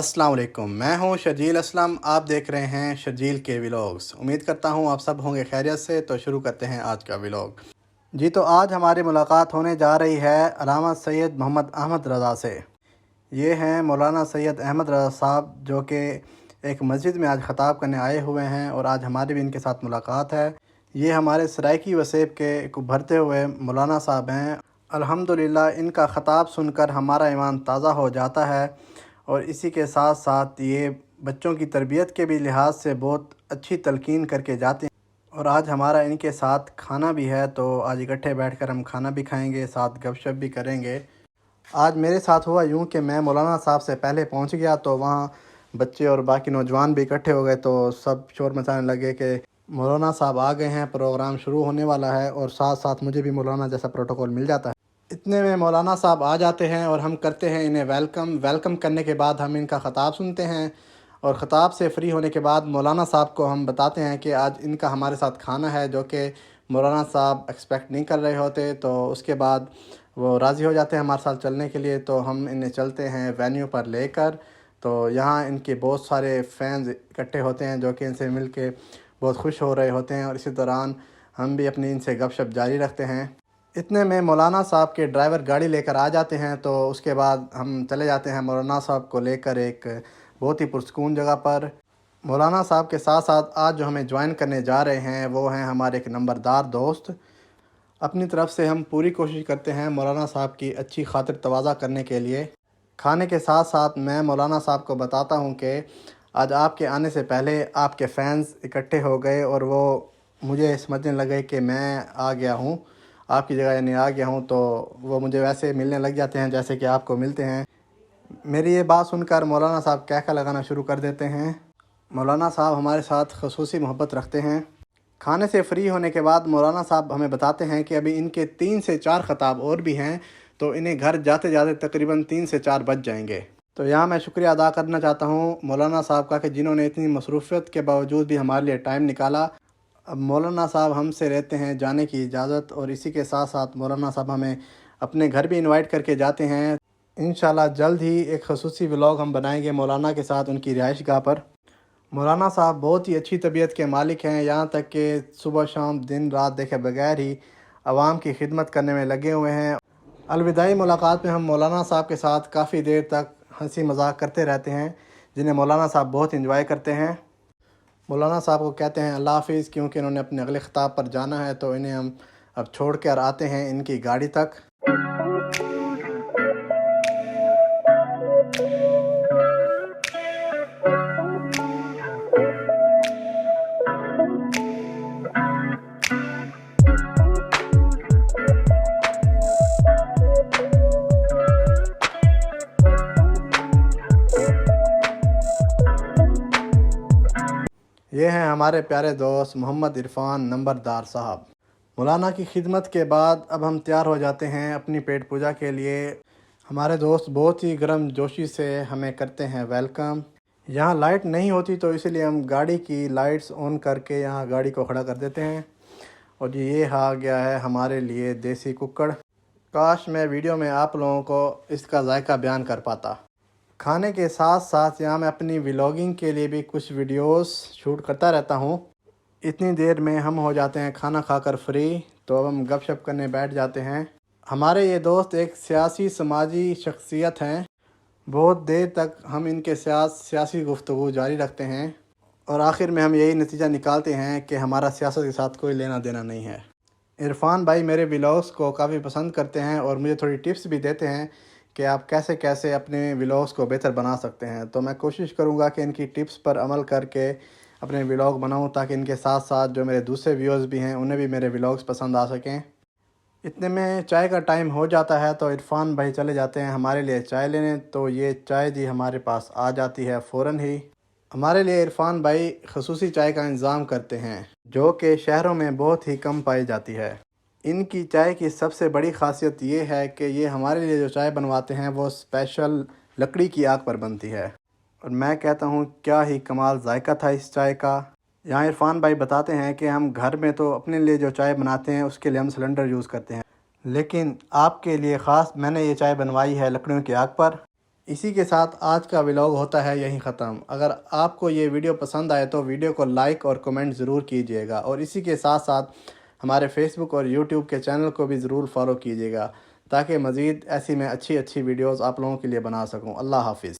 अस्सलाम वालेकुम, मैं हूं शर्जील असलम। आप देख रहे हैं शर्जील के व्लॉग्स। उम्मीद करता हूं आप सब होंगे खैरियत से। तो शुरू करते हैं आज का व्लॉग। जी, तो आज हमारी मुलाकात होने जा रही है अल्लामा सैयद मोहम्मद अहमद रज़ा से। ये हैं मौलाना सैयद अहमद रज़ा साहब, जो कि एक मस्जिद में आज ख़ताब करने आए हुए हैं और आज हमारी भी इनके साथ मुलाकात है। ये हमारे सराइकी वसेब के एक उभरते हुए मौलाना साहब हैं। अल्हम्दुलिल्लाह इनका ख़ताब सुनकर हमारा ईमान ताज़ा हो जाता है और इसी के साथ साथ ये बच्चों की तरबियत के भी लिहाज से बहुत अच्छी तलकीन करके जाते हैं। और आज हमारा इनके साथ खाना भी है, तो आज इकट्ठे बैठकर हम खाना भी खाएंगे, साथ गपशप भी करेंगे। आज मेरे साथ हुआ यूँ कि मैं मौलाना साहब से पहले पहुंच गया, तो वहाँ बच्चे और बाकी नौजवान भी इकट्ठे हो गए, तो सब शोर मचाने लगे कि मौलाना साहब आ गए हैं, प्रोग्राम शुरू होने वाला है। और साथ साथ मुझे भी मौलाना जैसा प्रोटोकॉल मिल जाता है। इतने में मौलाना साहब आ जाते हैं और हम करते हैं इन्हें वेलकम करने के बाद हम इनका ख़ताब सुनते हैं। और ख़ताब से फ्री होने के बाद मौलाना साहब को हम बताते हैं कि आज इनका हमारे साथ खाना है, जो कि मौलाना साहब एक्सपेक्ट नहीं कर रहे होते। तो उसके बाद वो राज़ी हो जाते हैं हमारे साथ चलने के लिए। तो हम इन्हें चलते हैं वेन्यू पर लेकर। तो यहाँ इनके बहुत सारे फैंस इकट्ठे होते हैं, जो कि इनसे मिल के बहुत खुश हो रहे होते हैं। और इसी दौरान हम भी अपनी इनसे गपशप जारी रखते हैं। इतने में मौलाना साहब के ड्राइवर गाड़ी लेकर आ जाते हैं। तो उसके बाद हम चले जाते हैं मौलाना साहब को लेकर एक बहुत ही पुरसकून जगह पर। मौलाना साहब के साथ साथ आज जो हमें ज्वाइन करने जा रहे हैं वो हैं हमारे एक नंबरदार दोस्त। अपनी तरफ से हम पूरी कोशिश करते हैं मौलाना साहब की अच्छी खातिर तवाज़ा करने के लिए। खाने के साथ साथ मैं मौलाना साहब को बताता हूँ कि आज आपके आने से पहले आपके फ़ैन्स इकट्ठे हो गए और वो मुझे समझने लगे कि मैं आ गया हूँ, आपकी जगह यानी आ गया हूँ। तो वो मुझे वैसे मिलने लग जाते हैं जैसे कि आपको मिलते हैं। मेरी ये बात सुनकर मौलाना साहब कहका लगाना शुरू कर देते हैं। मौलाना साहब हमारे साथ ख़ुसूसी मोहब्बत रखते हैं। खाने से फ्री होने के बाद मौलाना साहब हमें बताते हैं कि अभी इनके 3 से 4 ख़ताब और भी हैं, तो इन्हें घर जाते जाते तकरीबन 3 से 4 बज जाएंगे। तो यहाँ मैं शुक्रिया अदा करना चाहता हूँ मौलाना साहब का कि जिन्होंने इतनी मसरूफ़ियत के बावजूद भी हमारे लिए टाइम निकाला। अब मौलाना साहब हमसे रहते हैं जाने की इजाज़त, और इसी के साथ साथ मौलाना साहब हमें अपने घर भी इनवाइट करके जाते हैं। इंशाल्लाह जल्द ही एक ख़ुसूसी व्लॉग हम बनाएंगे मौलाना के साथ उनकी रिहाइश गाह पर। मौलाना साहब बहुत ही अच्छी तबीयत के मालिक हैं, यहाँ तक कि सुबह शाम दिन रात देखे बगैर ही आवाम की खिदमत करने में लगे हुए हैं। अलविदाई मुलाकात में हम मौलाना साहब के साथ काफ़ी देर तक हंसी मजाक करते रहते हैं, जिन्हें मौलाना साहब बहुत इंजॉय करते हैं। मौलाना साहब को कहते हैं अल्लाह हाफिज़, क्योंकि इन्होंने अपने अगले ख़िताब पर जाना है। तो इन्हें हम अब छोड़ कर आते हैं इनकी गाड़ी तक। ये हैं हमारे प्यारे दोस्त मोहम्मद इरफान नंबरदार साहब। मौलाना की खिदमत के बाद अब हम तैयार हो जाते हैं अपनी पेट पूजा के लिए। हमारे दोस्त बहुत ही गर्म जोशी से हमें करते हैं वेलकम। यहाँ लाइट नहीं होती, तो इसलिए हम गाड़ी की लाइट्स ऑन करके यहाँ गाड़ी को खड़ा कर देते हैं। और ये आ गया है हमारे लिए देसी कुक्कड़। काश मैं वीडियो में आप लोगों को इसका जायका बयान कर पाता। खाने के साथ साथ यहाँ मैं अपनी व्लॉगिंग के लिए भी कुछ वीडियोस शूट करता रहता हूँ। इतनी देर में हम हो जाते हैं खाना खाकर फ्री, तो अब हम गपशप करने बैठ जाते हैं। हमारे ये दोस्त एक सियासी समाजी शख्सियत हैं। बहुत देर तक हम इनके साथ सियासी गुफ्तगू जारी रखते हैं और आखिर में हम यही नतीजा निकालते हैं कि हमारा सियासत के साथ कोई लेना देना नहीं है। इरफान भाई मेरे व्लॉग्स को काफ़ी पसंद करते हैं और मुझे थोड़ी टिप्स भी देते हैं कि आप कैसे कैसे अपने व्लॉग्स को बेहतर बना सकते हैं। तो मैं कोशिश करूंगा कि इनकी टिप्स पर अमल करके अपने व्लॉग बनाऊं, ताकि इनके साथ साथ जो मेरे दूसरे व्यूअर्स भी हैं उन्हें भी मेरे व्लॉग्स पसंद आ सकें। इतने में चाय का टाइम हो जाता है, तो इरफान भाई चले जाते हैं हमारे लिए चाय लेने। तो ये चाय जी हमारे पास आ जाती है फ़ौरन ही। हमारे लिए इरफान भाई ख़ुसूसी चाय का इंतज़ाम करते हैं, जो कि शहरों में बहुत ही कम पाई जाती है। इनकी चाय की सबसे बड़ी ख़ासियत ये है कि ये हमारे लिए जो चाय बनवाते हैं वो स्पेशल लकड़ी की आग पर बनती है। और मैं कहता हूँ क्या ही कमाल जायका था इस चाय का। यहाँ इरफान भाई बताते हैं कि हम घर में तो अपने लिए जो चाय बनाते हैं उसके लिए हम सिलेंडर यूज़ करते हैं, लेकिन आपके लिए ख़ास मैंने ये चाय बनवाई है लकड़ियों की आग पर। اسی کے ساتھ آج کا ولاگ ہوتا ہے یہیں ختم۔ اگر آپ کو یہ ویڈیو پسند آئے تو ویڈیو کو لائک اور کمنٹ ضرور کیجیے گا، اور اسی کے ساتھ ساتھ ہمارے فیس بک اور یوٹیوب کے چینل کو بھی ضرور فالو کیجیے گا، تاکہ مزید ایسی میں اچھی ویڈیوز آپ لوگوں کے لیے بنا سکوں۔ اللہ حافظ۔